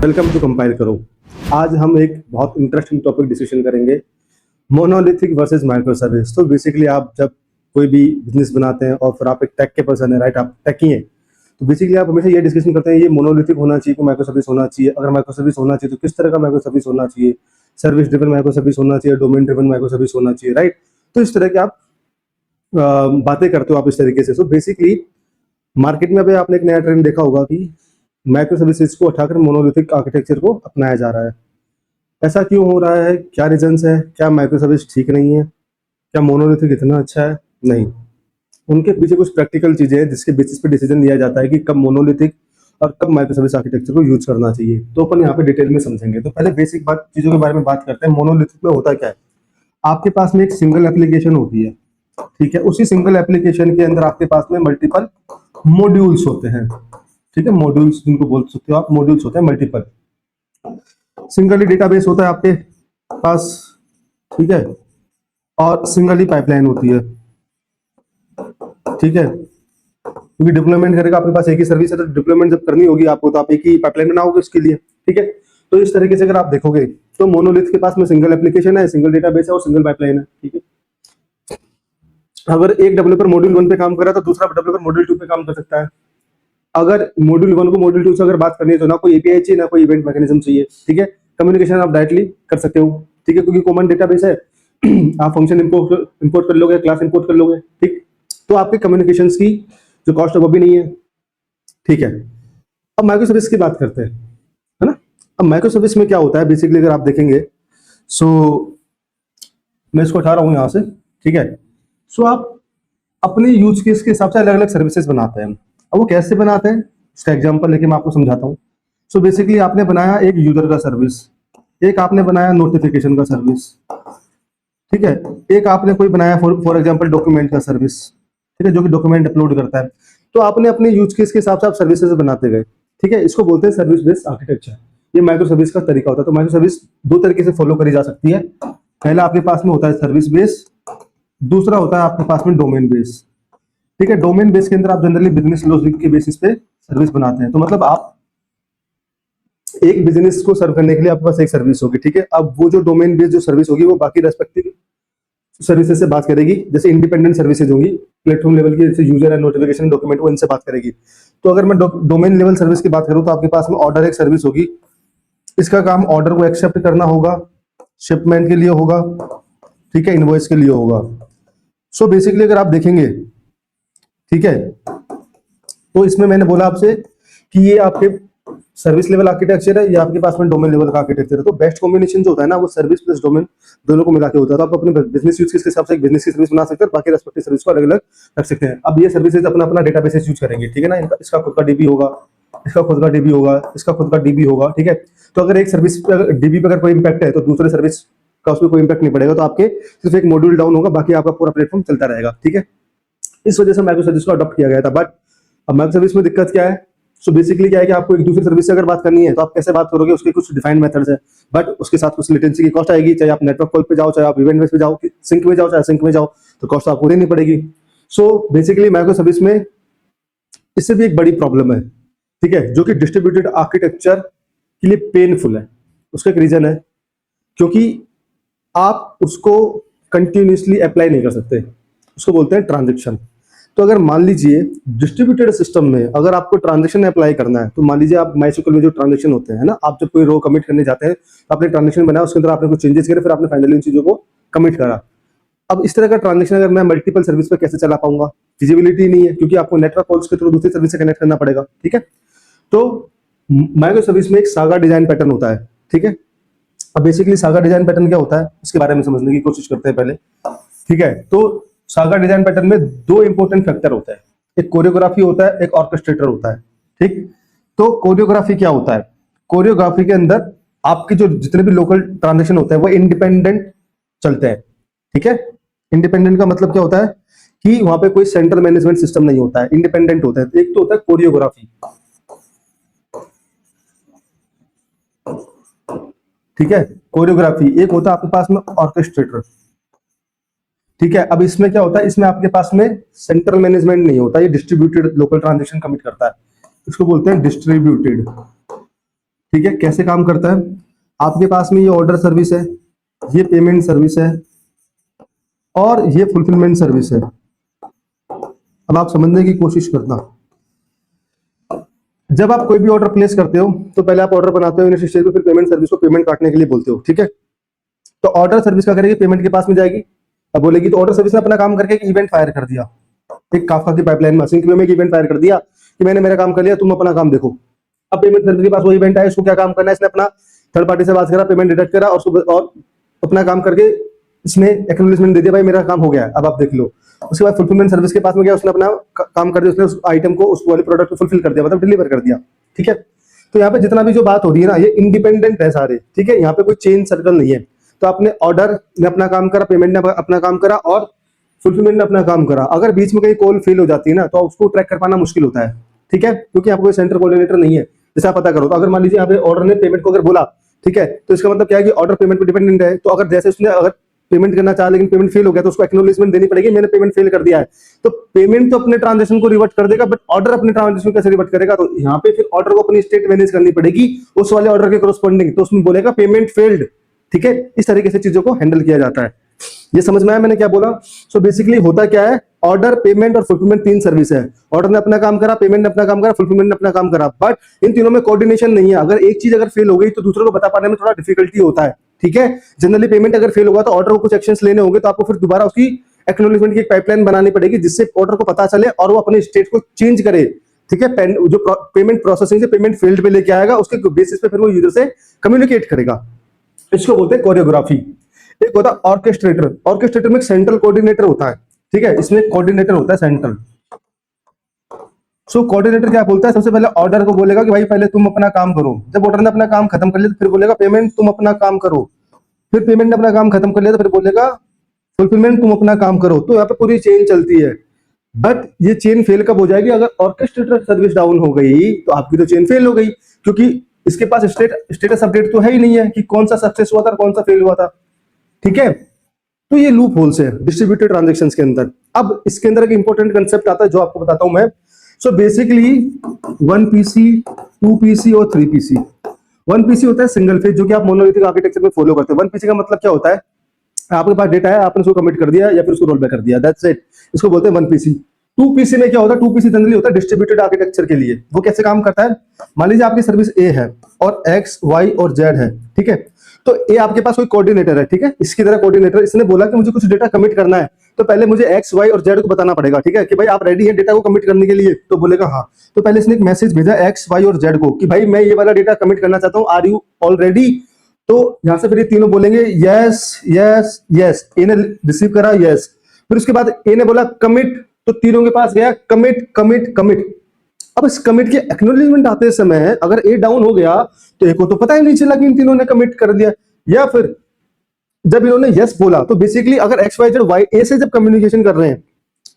Welcome to compile करो। आज हम एक बहुत इंटरेस्टिंग टॉपिक डिस्कशन करेंगे, मोनोलिथिक वर्सेस माइक्रो सर्विस। तो बेसिकली आप जब कोई भी बिजनेस बनाते हैं और फिर आप एक टेक के पर्सन है, राइट, आप टेकी हैं, तो बेसिकली आप हमेशा ये डिस्कशन करते हैं ये मोनोलिथिक होना चाहिए कि माइक्रो सर्विस होना चाहिए। अगर माइक्रो सर्विस होना चाहिए तो किस तरह का माइक्रो सर्विस होना चाहिए, सर्विस ड्रिवन माइक्रो सर्विस होना चाहिए, डोमेन ड्रिवन माइक्रो सर्विस होना चाहिए, राइट। तो इस तरह के आप बातें करते हो आप इस तरीके से। सो बेसिकली मार्केट में अभी आपने एक नया ट्रेंड देखा होगा कि माइक्रो सर्विसेज को उठाकर मोनोलिथिक आर्किटेक्चर को अपनाया जा रहा है। ऐसा क्यों हो रहा है, क्या रीजंस है? क्या माइक्रो सर्विस ठीक नहीं है? क्या मोनोलिथिक इतना अच्छा है? नहीं, उनके पीछे कुछ प्रैक्टिकल चीजें हैं जिसके बेसिस पे डिसीजन लिया जाता है कि कब मोनोलिथिक और कब माइक्रो सर्विस आर्किटेक्चर को यूज करना चाहिए। तो अपन यहाँ पे डिटेल में समझेंगे। तो पहले बेसिक बात चीजों के बारे में बात करते हैं। मोनोलिथिक में होता क्या है, आपके पास में एक सिंगल एप्लीकेशन होती है, ठीक है। उसी सिंगल एप्लीकेशन के अंदर आपके पास में मल्टीपल मॉड्यूल्स होते हैं, ठीक है। मॉड्यूल्स जिनको बोल सकते हो आप, मॉड्यूल्स होते हैं मल्टीपल। सिंगली डेटाबेस होता है आपके पास, ठीक है, और सिंगल ही पाइपलाइन होती है, ठीक है। क्योंकि डिप्लॉयमेंट करेगा आपके पास एक ही सर्विस है, तो डिप्लॉयमेंट जब करनी होगी आपको तो आप एक ही पाइपलाइन बनाओगे उसके लिए, ठीक है। तो इस तरीके से अगर आप देखोगे तो मोनोलिथ के पास में सिंगल एप्लीकेशन है, सिंगल डेटाबेस है और सिंगल पाइपलाइन है, ठीक है। अगर एक डेवलपर मॉड्यूल 1 पे काम कर रहा है तो दूसरा डेवलपर मॉड्यूल 2 पे काम कर सकता है। अगर मॉड्यूल 1 को मॉड्यूल 2 से अगर बात करनी है तो ना कोई एपीआई चाहिए ना कोई इवेंट मैकेनिज्म चाहिए, ठीक है। कम्युनिकेशन आप डायरेक्टली कर सकते हो, ठीक है, क्योंकि कॉमन डेटाबेस है। आप फंक्शन इंपोर्ट कर लोगे, क्लास इंपोर्ट कर लोगे, ठीक। तो आपके कम्युनिकेशंस की जो कॉस्ट है वो भी नहीं है, ठीक है। अब माइक्रो सर्विस की बात करते हैं, है ना। अब माइक्रो सर्विस में क्या होता है बेसिकली अगर आप देखेंगे, सो मैं इसको उठा रहा हूँ यहाँ से, ठीक है। सो आप अपने यूज केस के हिसाब से अलग अलग सर्विसेज बनाते हैं। अब वो कैसे बनाते हैं इसका एग्जांपल लेके मैं आपको समझाता हूँ। सो बेसिकली आपने बनाया एक यूजर का सर्विस, एक आपने बनाया नोटिफिकेशन का सर्विस, ठीक है, एक आपने कोई बनाया फॉर एग्जांपल डॉक्यूमेंट का सर्विस, ठीक है, जो कि डॉक्यूमेंट अपलोड करता है। तो आपने अपने यूज केस के हिसाब से आप सर्विसेज बनाते गए, ठीक है। इसको बोलते हैं सर्विस बेस्ड आर्किटेक्चर। ये माइक्रो सर्विस का तरीका होता है। तो माइक्रो सर्विस दो तरीके से फॉलो करी जा सकती है। पहला आपके पास में होता है सर्विस बेस, दूसरा होता है आपके पास में डोमेन बेस, ठीक है। डोमेन बेस के अंदर आप जनरली बिजनेस लॉजिक के बेसिस पे सर्विस बनाते हैं। तो मतलब आप एक बिजनेस को सर्व करने के लिए आपके पास एक सर्विस होगी, ठीक है। अब वो जो डोमेन बेस्ड जो सर्विस होगी वो बाकी रेस्पेक्टिव सर्विसेज से बात करेगी। जैसे इंडिपेंडेंट सर्विसेज होंगी प्लेटफॉर्म लेवल की, जैसे यूजर एंड नोटिफिकेशन डॉक्यूमेंट, वो इनसे बात करेगी। तो अगर मैं डोमेन लेवल सर्विस की बात करूं तो आपके पास में ऑर्डर एक सर्विस होगी। इसका काम ऑर्डर को एक्सेप्ट करना होगा, शिपमेंट के लिए होगा, ठीक है, इनवॉइस के लिए होगा। सो बेसिकली अगर आप देखेंगे, ठीक है, तो इसमें मैंने बोला आपसे कि ये आपके सर्विस लेवल आर्किटेक्चर है, या आपके पास में डोमेन लेवल का आर्किटेक्चर है। तो बेस्ट कॉम्बिनेशन जो होता है ना वो सर्विस प्लस डोमेन दोनों को मिला के होता है। तो आप अपने बिजनेस यूज के हिसाब से एक बिजनेस की सर्विस बना सकते हैं, बाकी रेस्पेक्टिव सर्विस को अलग अलग रख सकते हैं। अब ये सर्विसेज अपना अपना डेटाबेस यूज करेंगे, ठीक है ना। इसका खुद का डीबी होगा, इसका खुद का डीबी होगा, इसका खुद का डीबी होगा, ठीक है। तो अगर एक सर्विस डीबी पे अगर कोई इंपैक्ट है तो दूसरे सर्विस का उसमें कोई इंपैक्ट नहीं पड़ेगा। तो आपके सिर्फ एक मॉड्यूल डाउन होगा, बाकी आपका पूरा प्लेटफॉर्म चलता रहेगा, ठीक है। इस वजह से माइक्रो सर्विस को अडॉप्ट किया गया था। बट अब माइक्रो सर्विस में दिक्कत क्या है? सो बेसिकली क्या है कि आपको एक दूसरी सर्विस से अगर बात करनी है तो आप कैसे बात करोगे, उसके कुछ डिफाइंड मेथड्स है, बट उसके साथ कुछ लेटेंसी की कॉस्ट आएगी। चाहे आप नेटवर्क कॉल पे जाओ, चाहे आप इवेंट बेस पे जाओ, सिंक में जाओ, चाहे सिंक में जाओ, तो कॉस्ट आपको देनी पड़ेगी। सो बेसिकली माइक्रो सर्विस में इससे भी एक बड़ी प्रॉब्लम है, ठीक है, जो कि डिस्ट्रीब्यूटेड आर्किटेक्चर के लिए पेनफुल है। उसका एक रीजन है, क्योंकि आप उसको कंटिन्यूसली अप्लाई नहीं कर सकते। उसको बोलते हैं ट्रांजेक्शन। तो अगर मान लीजिए डिस्ट्रीब्यूटेड सिस्टम में अगर आपको ट्रांजेक्शन अप्लाई करना है, तो मान लीजिए आप माइस्क्ल में जो ट्रांजेक्शन होते हैं ना, आप जब कोई रो कमिट करने जाते हैं तो आपने ट्रांजेक्शन बनाया, उसके अंदर आपने कुछ चेंजेस करे, फिर आपने फाइनली उन चीजों को कमिट करा। अब इस तरह का ट्रांजेक्शन अगर मैं मल्टीपल सर्विस पे कैसे चला पाऊंगा? फिजिबिलिटी नहीं है, क्योंकि आपको नेटवर्क कॉल्स के थ्रू दूसरी सर्विस से कनेक्ट करना पड़ेगा, ठीक है। तो माइक्रो सर्विस में एक सागा डिजाइन पैटर्न होता है, ठीक है। अब बेसिकली सागा डिजाइन पैटर्न क्या होता है उसके बारे में समझने की कोशिश करते हैं पहले, ठीक है। तो सागा डिजाइन पैटर्न में दो इंपॉर्टेंट फैक्टर होता है, एक कोरियोग्राफी होता है, एक ऑर्केस्ट्रेटर होता है, ठीक। तो कोरियोग्राफी क्या होता है? कोरियोग्राफी के अंदर आपके जो जितने भी लोकल ट्रांजेक्शन होते हैं वो इंडिपेंडेंट चलते हैं, ठीक है। इंडिपेंडेंट का मतलब क्या होता है कि वहां पे कोई सेंट्रल मैनेजमेंट सिस्टम नहीं होता है, इंडिपेंडेंट होता है। एक तो होता है कोरियोग्राफी, ठीक है, कोरियोग्राफी। एक होता है आपके पास में ऑर्केस्ट्रेटर, ठीक है। अब इसमें क्या होता है, इसमें आपके पास में सेंट्रल मैनेजमेंट नहीं होता, ये डिस्ट्रीब्यूटेड लोकल ट्रांजेक्शन कमिट करता है। इसको बोलते हैं डिस्ट्रीब्यूटेड, ठीक है, कैसे काम करता है? आपके पास में ये ऑर्डर सर्विस है, ये पेमेंट सर्विस है और ये फुलफिलमेंट सर्विस है। अब आप समझने की कोशिश करना, जब आप कोई भी ऑर्डर प्लेस करते हो तो पहले आप ऑर्डर बनाते हो इनिशियल स्टेज पे, फिर पेमेंट सर्विस को पेमेंट काटने के लिए बोलते हो, ठीक है। तो ऑर्डर सर्विस क्या करेगी? पेमेंट के पास में जाएगी, अब बोलेगी तो ऑर्डर सर्विस ने अपना काम करके एक इवेंट फायर कर दिया, एक काफका की पाइपलाइन में सिंक में एक इवेंट फायर कर दिया कि मैंने मेरा काम कर लिया, तुम अपना काम देखो। अब पेमेंट सर्विस के पास वो इवेंट आया, इसको क्या काम करना है? इसने अपना थर्ड पार्टी से बात करा, पेमेंट डिडक्ट करा और अपना काम करके इसने एक्नॉलेजमेंट दे दिया, भाई मेरा काम हो गया, अब आप देख लो। उसके बाद फुलफिलमेंट सर्विस के पास में गया, उसने अपना काम कर दिया, उसने उस आइटम को, उस वाले प्रोडक्ट को फुलफिल कर दिया, मतलब डिलीवर कर दिया, ठीक है। तो यहाँ पे जितना भी जो बात हो रही है ना, ये इंडिपेंडेंट है सारे, ठीक है, यहाँ पे कोई चेन सर्कल नहीं है। तो आपने ऑर्डर ने अपना काम करा, पेमेंट ने अपना काम करा और फुलफिलमेंट ने अपना काम करा। अगर बीच में कहीं कॉल फेल हो जाती है ना, तो उसको ट्रैक कर पाना मुश्किल होता है, ठीक है, क्योंकि यहाँ पे कोई सेंटर कोऑर्डिनेटर नहीं है। जैसे आप पता करो, तो अगर मान लीजिए यहाँ पे ऑर्डर ने पेमेंट को अगर बोला, ठीक है, तो इसका मतलब क्या है कि ऑर्डर पेमेंट पे डिपेंडेंट है। तो अगर जैसे उसने अगर पेमेंट करना चाहा लेकिन पेमेंट फेल हो गया, तो उसको एक्नॉलेजमेंट देनी पड़ेगी, मैंने पेमेंट फेल कर दिया है। तो पेमेंट तो अपने ट्रांजेक्शन को रिवर्ट कर देगा, बट ऑर्डर अपने ट्रांजेक्शन कैसे रिवर्ट करेगा? तो यहाँ पे फिर ऑर्डर को अपनी स्टेट मैनेज करनी पड़ेगी उस वाले ऑर्डर के करस्पॉन्डिंग, तो उसमें बोलेगा पेमेंट फेल्ड, ठीक है। इस तरीके से चीजों को हैंडल किया जाता है। ये समझ में आया मैंने क्या बोला? सो बेसिकली होता क्या है, ऑर्डर, पेमेंट और फुलफिलमेंट तीन सर्विस है। ऑर्डर ने अपना काम करा, पेमेंट ने अपना काम करा, फुलफिलमेंट ने अपना काम करा, बट इन तीनों में कोऑर्डिनेशन नहीं है। अगर एक चीज अगर फेल हो गई तो दूसरे को बता पाने में थोड़ा डिफिकल्टी होता है, ठीक है। जनरली पेमेंट अगर फेल होगा तो ऑर्डर को कुछ एक्शंस लेने होंगे, तो आपको फिर दोबारा उसकी एक्नॉलेजमेंट की एक पाइपलाइन बनानी पड़ेगी, जिससे ऑर्डर को पता चले और वो अपने स्टेट को चेंज करे, ठीक है। जो पेमेंट प्रोसेसिंग से पेमेंट फील्ड पे लेके आएगा, उसके बेसिस पे फिर वो यूजर से कम्युनिकेट करेगा। इसको बोलते हैं कोरियोग्राफी। एक होता है ऑर्केस्ट्रेटर। ऑर्केस्ट्रेटर में एक सेंट्रल कोऑर्डिनेटर होता है, ठीक है, इसमें कोऑर्डिनेटर होता है सेंट्रल। सो कोऑर्डिनेटर क्या बोलता है? सबसे पहले ऑर्डर को बोलेगा कि भाई पहले तुम अपना काम करो। जब ऑर्डर ने अपना काम खत्म कर लिया तो फिर बोलेगा पेमेंट तुम अपना काम करो। फिर पेमेंट ने अपना काम खत्म कर लिया तो फिर बोलेगा फुलफिलमेंट तुम अपना काम करो। तो यहाँ पे पूरी चेन चलती है, बट ये चेन फेल कब हो जाएगी? अगर ऑर्केस्ट्रेटर सर्विस डाउन हो गई तो आपकी तो चेन फेल हो गई, क्योंकि इसके पास स्टेटस अपडेट तो है ही नहीं है कि कौन सा सक्सेस हुआ था और कौन सा फेल हुआ था, ठीक है। तो ये लूप होल्स है डिस्ट्रीब्यूटेड ट्रांजैक्शंस के अंदर। अब इसके अंदर एक इंपॉर्टेंट कंसेप्ट आता है जो आपको बताता हूं मैं। सो बेसिकली 1 पीसी, 2 पीसी और 3 पीसी। 1 पीसी होता है सिंगल फेज, जो कि आप मोनोलिथिक आर्किटेक्चर में फॉलो करते हो। 1 पीसी का मतलब क्या होता है? आपके पास डेटा है, आपने उसको कमिट कर दिया या फिर उसको रोल बैक कर दिया, दैट्स इट। इसको बोलते हैं 1 पीसी। 2 पीसी में क्या होता है? 2 पीसी जनरली होता है डिस्ट्रीब्यूटेड आर्किटेक्चर के लिए। वो कैसे काम करता है? मान लीजिए आपकी सर्विस ए है और एक्स, वाई और जेड है, ठीक है। तो ए आपके पास कोई कोऑर्डिनेटर है, ठीक है, इसकी तरह कोऑर्डिनेटर। इसने बोला कि मुझे कुछ डेटा कमिट करना है, तो पहले मुझे एक्स, वाई और जेड को बताना पड़ेगा, ठीक है, कि भाई आप रेडी हैं डेटा को कमिट करने के लिए? तो बोलेगा हाँ। तो पहले इसने एक मैसेज भेजा एक्स, वाई और जेड को कि भाई मैं ये वाला डेटा कमिट करना चाहता हूँ, आर यू ऑल रेडी? तो यहां से फिर ये तीनों बोलेंगे यस यस यस। ए ने रिसीव करा, यस। फिर उसके बाद ए ने बोला कमिट, तो तीनों के पास गया कमिट कमिट कमिट। अब इस कमिट के एक्नॉलेजमेंट आते समय अगर ए डाउन हो गया तो ए को तो पता ही नहीं चला कि इन तीनों ने कमिट कर दिया। या फिर जब इन्होंने यस बोला तो बेसिकली अगर एक्स वाई जेड वाई ए से जब कम्युनिकेशन कर रहे हैं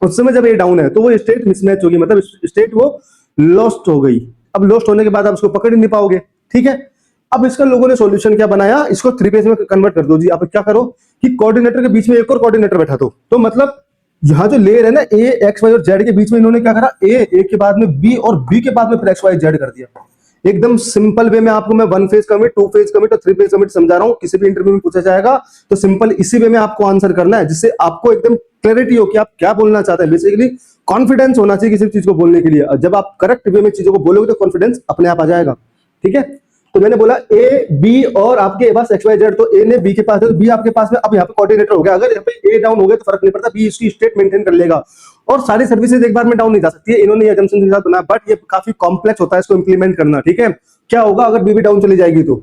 उस समय जब ए डाउन है तो वो स्टेट मिसमैच होगी, मतलब स्टेट वो लॉस्ट हो गई। अब लॉस्ट होने के बाद आप उसको पकड़ ही नहीं पाओगे, ठीक है। अब इसका लोगों ने सॉल्यूशन क्या बनाया? इसको 3 पेज में कन्वर्ट कर दो जी। आप क्या करो कि कोऑर्डिनेटर के बीच में एक और कोऑर्डिनेटर बैठा दो। तो मतलब यहाँ जो लेयर है ना ए, एक्स वाई और जेड के बीच में, इन्होंने क्या करा? ए के बाद में बी और बी के बाद में फिर एक्स वाई जेड कर दिया। एकदम सिंपल वे में आपको मैं 1 फेज कमिट, 2 फेज कमिट और 3 फेज कमिट समझा रहा हूं। किसी भी इंटरव्यू में पूछा जाएगा तो सिंपल इसी वे में आपको आंसर करना है, जिससे आपको एकदम क्लैरिटी हो कि आप क्या बोलना चाहते हैं। बेसिकली कॉन्फिडेंस होना चाहिए किसी चीज को बोलने के लिए। जब आप करेक्ट वे में चीजों को बोलोगे तो कॉन्फिडेंस अपने आप आ जाएगा, ठीक है। तो मैंने बोला ए, बी और आपके पास एक्स वाई जेड, तो ए ने बी के पास है तो बी आपके पास में। अब यहाँ पे कोऑर्डिनेटर हो गया। अगर यहाँ पे ए डाउन हो गया तो फर्क नहीं पड़ता, बी इसकी स्टेट मेंटेन कर लेगा और सारी सर्विसेज एक बार में डाउन नहीं जा सकती है। इन्होंने ये assumption के साथ बनाया, बट ये काफी कॉम्प्लेक्स होता है इसको इंप्लीमेंट करना, ठीक है। क्या होगा अगर बी भी डाउन चली जाएगी? तो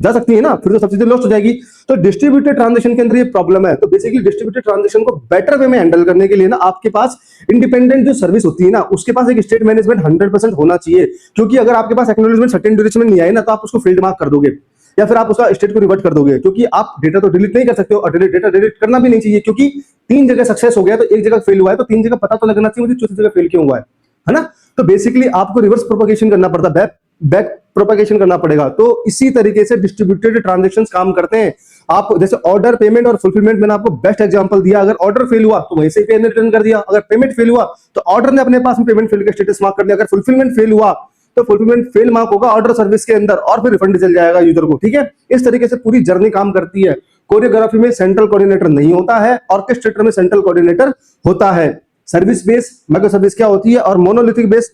जा सकती है ना, फिर तो सब चीजें लॉस्ट हो जाएगी। तो डिस्ट्रीब्यूटेड ट्रांजैक्शन के अंदर ये प्रॉब्लम है। तो बेसिकली डिस्ट्रीब्यूटेड ट्रांजैक्शन को बेटर वे में हैंडल करने के लिए ना आपके पास इंडिपेंडेंट जो सर्विस होती है ना उसके पास एक स्टेट मैनेजमेंट 100% होना चाहिए। क्योंकि अगर आपके पास एक्नॉलेजमेंट सर्टेन ड्यूरेशन में नहीं आए ना तो आप उसको फील्ड मार्क कर दोगे या फिर आप उसका स्टेट को रिवर्ट कर दोगे, क्योंकि आप डेटा तो डिलीट नहीं कर सकते हो और डेटा डिलीट करना भी नहीं चाहिए, क्योंकि 3 जगह सक्सेस हो गया तो 1 जगह फेल हुआ है, तो 3 जगह पता तो लगना चाहिए मुझे चौथी जगह फेल क्यों हुआ है ना। तो बेसिकली आपको रिवर्स प्रोपगेशन करना पड़ता है, बैक प्रोपगेशन करना पड़ेगा। तो इसी तरीके से डिस्ट्रीब्यूटेड ट्रांजैक्शंस काम करते हैं। आप जैसे ऑर्डर, पेमेंट और फुलफिलमेंट मैंने आपको बेस्ट एग्जांपल दिया। अगर ऑर्डर फेल हुआ तो वहीं से पे ने रिटर्न कर दिया, अगर पेमेंट फेल हुआ तो ऑर्डर ने अपने पास में पेमेंट फेल का स्टेटस मार्क कर दिया, अगर फुलफिलमेंट फेल हुआ तो फुलफिलमेंट फेल मार्क होगा ऑर्डर सर्विस के अंदर और फिर रिफंड चल जाएगा यूजर को। ठीक है, इस तरीके से पूरी जर्नी काम करती है। कोरियोग्राफी में सेंट्रल कोऑर्डिनेटर नहीं होता है, ऑर्केस्ट्रेटर में सेंट्रल कोऑर्डिनेटर होता है। सर्विस बेस माइक्रो सर्विस क्या होती है और monolithic base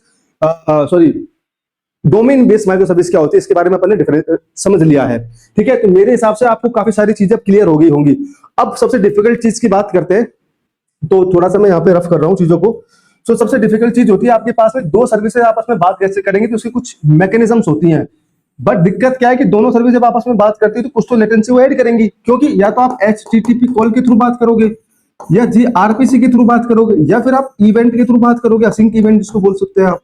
domain based micro service क्या होती है, इसके बारे में अपन ने डिफरेंस समझ लिया है। ठीक है, तो मेरे हिसाब से आपको काफी सारी चीजें क्लियर हो गई होंगी। अब सबसे डिफिकल्ट चीज की बात करते हैं, तो थोड़ा सा मैं यहाँ पे रफ कर रहा हूँ चीजों को। तो सबसे डिफिकल्ट चीज होती है आपके पास में दो सर्विसेज आपस में बात कैसे करेंगे, तो उसकी कुछ मैकेनिज्म्स होती हैं। बट दिक्कत क्या है कि दोनों सर्विस जब आपस में बात करती है तो कुछ तो लेटेंसी वो ऐड करेंगी, क्योंकि या तो आप HTTP कॉल के थ्रू बात करोगे, या gRPC के थ्रू बात करोगे, या फिर आप इवेंट के थ्रू बात करोगे, असिंक इवेंट जिसको बोल सकते हैं आप।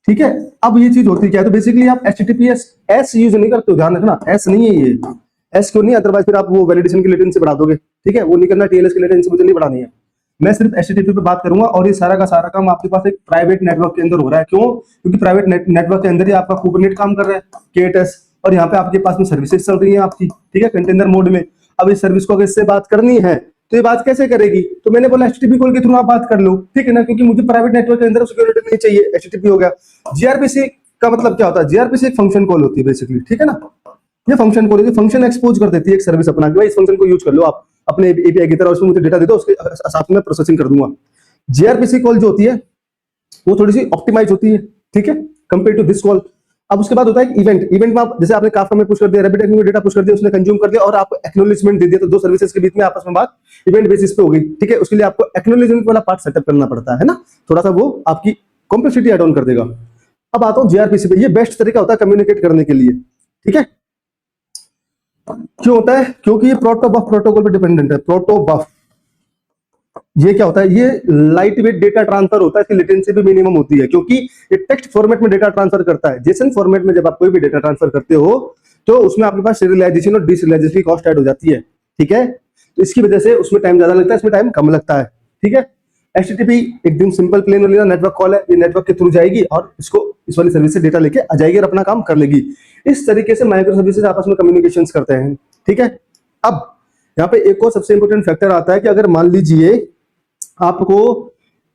ठीक है, अब ये चीज होती क्या है, तो बेसिकली आप HTTPS S यूज नहीं करते हो, ध्यान रखना S नहीं है ये। S क्यों नहीं, अदरवाइज फिर आप वो वैलिडेशन की लेटेंसी बढ़ा दोगे। ठीक है, वो नहीं करना, TLS की लेटेंसी मुझे नहीं बढ़ानी है। मैं सिर्फ HTTP पे बात करूंगा और ये सारा का सारा काम आपके पास एक प्राइवेट नेटवर्क के अंदर हो रहा है। क्यों? क्योंकि प्राइवेट नेटवर्क के अंदर ही आपका कुबरनेट काम कर रहा है, KTS, और यहाँ पे आपके पास में सर्विसेज चल रही है आपकी। ठीक है, कंटेनर मोड में। अब इस सर्विस को अगर इससे बात करनी है तो ये बात कैसे करेगी, तो मैंने बोला HTTP कॉल के थ्रू आप बात कर लो। ठीक है ना, क्योंकि मुझे प्राइवेट नेटवर्क के अंदर सिक्योरिटी नहीं चाहिए, HTTP हो गया। gRPC का मतलब क्या होता है, gRPC एक फंक्शन कॉल होती है बेसिकली। ठीक है ना, ये फंक्शन कॉल होती है, फंक्शन एक्सपोज कर देती है एक सर्विस अपना, कि भाई इस फंक्शन को यूज कर लो आप अपने API की तरह, उसमें मुझे डेटा दे दो, उसके साथ में प्रोसेसिंग कर दूंगा। gRPC कॉल जो होती है वो थोड़ी सी ऑप्टिमाइज होती है, ठीक है, कंपेयर टू दिस कॉल। अब उसके बाद होता है इवेंट। इवेंट में आप जैसे आपने काफका में पुश कर दिया, RabbitMQ में डेटा पुश कर दिया, उसने कंज्यूम कर दिया और आपको एक्नॉलेजमेंट दे दिया, तो दो सर्विसेज के बीच में आपस में बात इवेंट बेसिस पे हो गई। ठीक है, उसके लिए आपको एक्नॉलेजमेंट वाला पार्ट सेटअप करना पड़ता है ना, थोड़ा सा वो आपकी कॉम्प्लेक्सिटी ऐड ऑन कर देगा। अब आता हूं gRPC पे, ये बेस्ट तरीका होता है कम्युनिकेट करने के लिए। ठीक है, क्यों होता है, क्योंकि ये प्रोटोबफ प्रोटोकॉल पे डिपेंडेंट है। प्रोटोबफ ये क्या होता है, ये लाइट वेट डेटा ट्रांसफर होता है, इसकी लेटेंसी भी मिनिमम होती है, क्योंकि ये टेक्स्ट फॉर्मेट में डेटा ट्रांसफर करता है। जेसन फॉर्मेट में जब आप कोई भी डेटा ट्रांसफर करते हो तो उसमें आपके पास सीरियलाइजेशन और डीसीरियलाइजेशन की कॉस्ट ऐड हो जाती है। ठीक है, तो इसकी वजह से उसमें टाइम ज्यादा लगता है, इसमें टाइम कम लगता है। ठीक है, HTTP एकदम सिंपल प्लेन वाली नेटवर्क कॉल है, ये नेटवर्क के थ्रू जाएगी और इसको इस वाली सर्विस से डेटा लेके आ जाएगी और अपना काम कर लेगी। इस तरीके से माइक्रो सर्विसेज आपस में कम्युनिकेशन करते हैं। ठीक है, अब यहाँ पे एक और सबसे इंपॉर्टेंट फैक्टर आता है कि अगर मान लीजिए आपको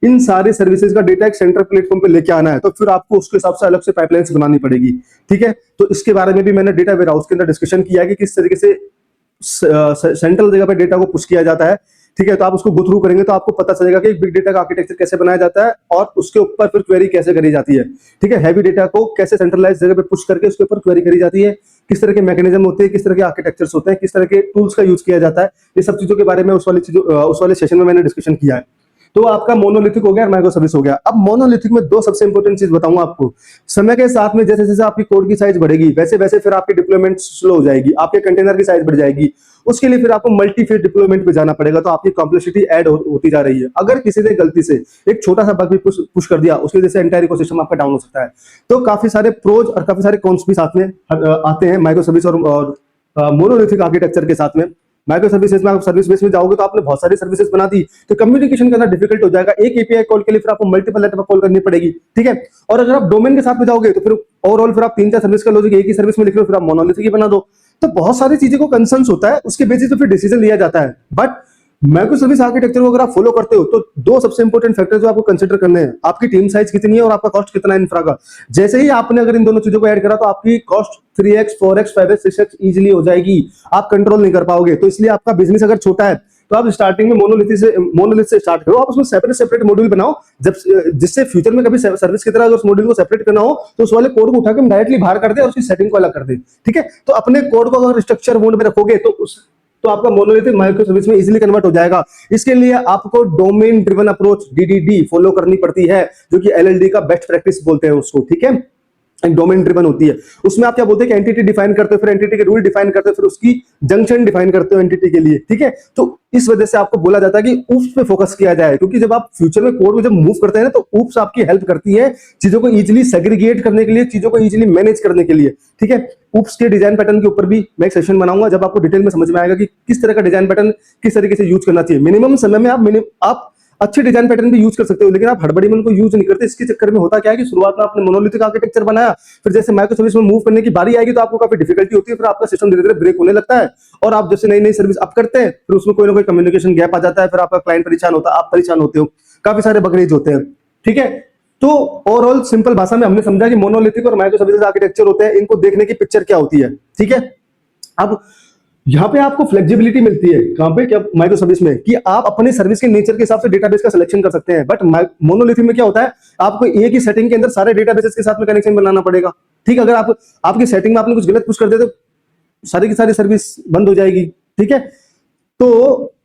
इन सारे सर्विसेज का डेटा एक सेंट्रल प्लेटफॉर्म पे लेके आना है, तो फिर आपको उसके हिसाब से अलग से पाइपलाइंस बनानी पड़ेगी। ठीक है, तो इसके बारे में भी मैंने डेटा वेयरहाउस के अंदर डिस्कशन किया है कि किस तरीके से सेंट्रल जगह पे डेटा को पुश किया जाता है। ठीक है, तो आप उसको गो थ्रू करेंगे तो आपको पता चलेगा कि बिग डेटा का आर्किटेक्चर कैसे बनाया जाता है और उसके ऊपर फिर क्वेरी कैसे करी जाती है। ठीक है, हैवी डेटा को कैसे सेंट्रलाइज जगह पे पुश करके उसके ऊपर क्वेरी करी जाती है, किस तरह के मैकेनिज्म होते हैं, किस तरह के आर्किटेक्चर्स होते हैं, किस तरह के टूल्स का यूज किया जाता है, ये सब चीजों के बारे में उस वाले सेशन में मैंने डिस्कशन किया है। तो आपका मोनोलिथिक हो गया और माइक्रो सर्विस हो गया। अब मोनोलिथिक में दो सबसे इंपॉर्टेंट चीज बताऊंगा आपको। समय के साथ में जैसे जैसे आपकी कोड की साइज बढ़ेगी वैसे वैसे फिर आपकी डिप्लॉयमेंट स्लो हो जाएगी, आपके कंटेनर की साइज बढ़ जाएगी, उसके लिए फिर आपको मल्टी फेज डिप्लॉयमेंट पे जाना पड़ेगा, तो आपकी कॉम्प्लेक्सिटी ऐड होती जा रही है। अगर किसी ने गलती से एक छोटा सा बग भी पुश कर दिया, उसकी वजह से एंटायर इकोसिस्टम आपका डाउन हो सकता है। तो काफी सारे प्रोज और काफी सारे कॉन्स भी साथ में आते हैं माइक्रो सर्विस और मोनोलिथिक आर्किटेक्चर के साथ में। माइक्रो सर्विसेज में आप सर्विस बेस में जाओगे तो आपने बहुत सारी सर्विसेज बना दी, तो कम्युनिकेशन करना डिफिकल्ट हो जाएगा। एक एपीआई कॉल के लिए फिर आपको मल्टीपल नेटवर्क कॉल करनी पड़ेगी। ठीक है, और अगर आप डोमेन के साथ में जाओगे तो फिर ओवरऑल फिर आप 3-4 सर्विस का लॉजिक एक ही सर्विस में लिख लो, फिर आप मोनोलिथिक ही बना दो। तो बहुत सारी चीजें को कंसर्न्स होता है, उसके बेसिस पे फिर डिसीजन लिया जाता है। बट माइक्रो सर्विस आर्किटेक्चर को अगर आप फॉलो करते हो तो दो सबसे इंपॉर्टेंट फैक्टर जो आपको कंसीडर करने हैं, आपकी टीम साइज कितनी है और आपका कॉस्ट कितना है इंफ्रा का। जैसे ही आपने अगर इन दोनों चीजों को ऐड करा तो आपकी cost 3x 4x 5x 6x easily हो जाएगी, आप कंट्रोल नहीं कर पाओगे। तो इसलिए आपका बिजनेस अगर छोटा है तो आप स्टार्टिंग में मोनोलिथ से स्टार्ट करो, आप उसमें सेपरेट मॉड्यूल बनाओ, जब जिससे फ्यूचर में कभी सर्विस की तरह अगर उस मॉड्यूल को सेपरेट करना हो तो उस वाले कोड को उठा के डायरेक्टली बाहर कर दे और उसकी सेटिंग को अलग कर दे। ठीक है, तो अपने कोड को अगर स्ट्रक्चर मोड में रखोगे तो आपका मोनोलिथिक माइक्रो सर्विस में इजीली कन्वर्ट हो जाएगा। इसके लिए आपको domain driven approach DDD follow करनी पड़ती है, जो कि LLD का बेस्ट प्रैक्टिस बोलते हैं उसको। ठीक है, एक डोमेन ड्रिवन होती है, उसमें आप क्या बोलते हैं कि एंटिटी डिफाइन करते हो, फिर एंटिटी के रूल डिफाइन करते हो, फिर उसकी जंक्शन डिफाइन करते हो एंटिटी के लिए। ठीक है, तो इस वजह से आपको बोला जाता है कि ऊप्स पे फोकस किया जाए, क्योंकि जब आप फ्यूचर में कोड में जब मूव करते हैं ना तो ऊप्स आपकी हेल्प करती है चीजों को इजीली सेग्रीगेट करने के लिए, चीजों को इजीली मैनेज करने के लिए। ठीक है, ऊप्स के डिजाइन पैटर्न के ऊपर भी मैं एक सेशन बनाऊंगा, जब आपको डिटेल में समझ में आएगा कि किस तरह का डिजाइन पैटर्न किस तरीके से यूज करना चाहिए। मिनिमम समय में आप अच्छे डिजाइन पैटर्न भी यूज कर सकते हो, लेकिन आप हड़बड़ी में उनको यूज नहीं करते। इसके चक्कर में होता क्या है कि शुरुआत में आपने मोनोलिथिक आर्किटेक्चर बनाया, फिर जैसे माइक्रो सर्विस में मूव करने की बारी आएगी तो आपको काफी डिफिकल्टी होती है, फिर आपका सिस्टम धीरे धीरे ब्रेक होने लगता है और आप जैसे नई नई सर्विस अप करते हैं फिर उसमें कोई ना कोई कम्युनिकेशन गैप आ जाता है, फिर आपका क्लाइंट परेशान होता है, आप परेशान होते हो, काफी सारे बग रेज होते हैं। ठीक है, तो ओवरऑल सिंपल भाषा में हमने समझा कि मोनोलिथिक और माइक्रो सर्विसेज आर्किटेक्चर होते हैं, इनको देखने की पिक्चर क्या होती है, ठीक है। अब यहाँ पे आपको फ्लेक्सिबिलिटी मिलती है, कहां पे, क्या, माइक्रो सर्विस में, कि आप अपने सर्विस के नेचर के हिसाब से डेटाबेस का सिलेक्शन कर सकते हैं। बट मोनोलिथिक में क्या होता है, आपको एक ही सेटिंग के अंदर सारे डेटाबेसेस के साथ में कनेक्शन बनाना पड़ेगा, ठीक है। अगर आप आपकी सेटिंग में आपने कुछ गलत पुश कर दिया तो सारी की सारी सर्विस बंद हो जाएगी, ठीक है। तो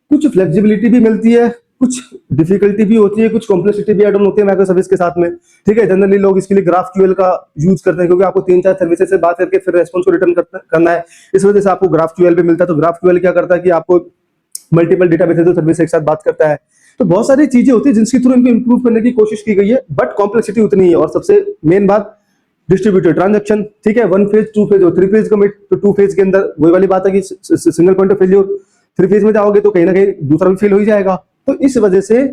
कुछ फ्लेक्सिबिलिटी भी मिलती है, कुछ डिफिकल्टी भी होती है, कुछ कॉम्प्लेक्सिटी भी ऐड ऑन होती है माइक्रो सर्विस के साथ में, ठीक है। जनरली लोग इसके लिए GraphQL का यूज करते हैं, क्योंकि आपको 3-4 सर्विसेज से बात करके फिर रेस्पॉन्स को रिटर्न करना है, इस वजह से आपको GraphQL भी मिलता है। तो GraphQL क्या करता है कि आपको मल्टीपल डेटाबेसेस और सर्विस एक साथ बात करता है। तो बहुत सारी चीजें होती है जिनके थ्रू इनको इंप्रूव करने की कोशिश की गई है, बट कॉम्प्लेक्सिटी उतनी ही है। और सबसे मेन बात, डिस्ट्रीब्यूटेड ट्रांजैक्शन, ठीक है। 1 फेज, 2 फेज और 3 फेज कमिट। तो 2 फेज के अंदर वही वाली बात है कि single point of failure, 3 phase में जाओगे तो कहीं ना कहीं दूसरा भी फेल हो ही जाएगा। तो इस वजह से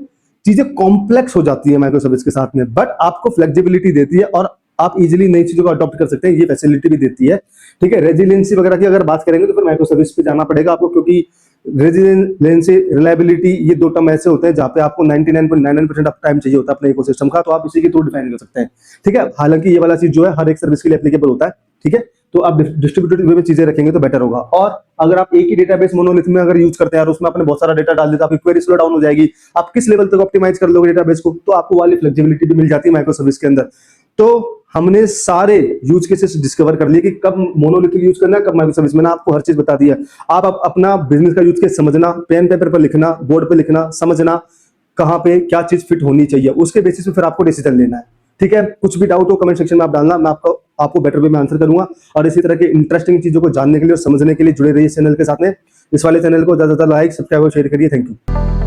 चीजें कॉम्प्लेक्स हो जाती है माइक्रो सर्विस के साथ में, बट आपको फ्लेक्सिबिलिटी देती है और आप इजीली नई चीजों को अडॉप्ट कर सकते हैं, ये फैसिलिटी भी देती है, ठीक है। रेजिलियंसी वगैरह की अगर बात करेंगे तो फिर माइक्रो सर्विस पे जाना पड़ेगा आपको, क्योंकि रेजिलियंसी, रिलायबिलिटी, ये दो टर्म ऐसे होते हैं जहां पे आपको 99.99% ऑफ टाइम चाहिए होता है अपने इकोसिस्टम का, तो आप इसी के थ्रू डिफाइन कर सकते हैं, ठीक है। हालांकि ये वाला चीज जो है हर एक सर्विस के लिए एप्लीकेबल होता है, ठीक है। तो आप डिस्ट्रीब्यूटेड वे में चीजें रखेंगे तो बेटर होगा। और अगर आप एक ही डेटाबेस मोनोलिथ में अगर यूज करते हैं और उसमें आपने बहुत सारा डेटा डाल दिया तो आपकी क्वेरी स्लो डाउन हो जाएगी, आप किस लेवल तक ऑप्टिमाइज कर लोगे डेटाबेस को, तो आपको वाली फ्लेक्सिबिलिटी भी मिल जाती है माइक्रो सर्विस के अंदर। तो हमने सारे यूज केसेस डिस्कवर कर लिए कि कब मोनोलिथिक यूज करना है, कब माइक्रो सर्विस। मैंने आपको हर चीज बता दिया। आप अपना बिजनेस का यूज केस समझना, पेन पेपर पर लिखना, बोर्ड पे लिखना, समझना कहां पे क्या चीज फिट होनी चाहिए, उसके बेसिस पे फिर आपको डिसीजन लेना है, ठीक है। कुछ भी डाउट हो कमेंट सेक्शन में आप डालना, मैं आपको बेटर वे में आंसर करूंगा। और इसी तरह के इंटरेस्टिंग चीजों को जानने के लिए और समझने के लिए जुड़े रहिए इस चैनल के साथ में। इस वाले चैनल को ज्यादा लाइक, सब्सक्राइब और शेयर करिए। Thank you.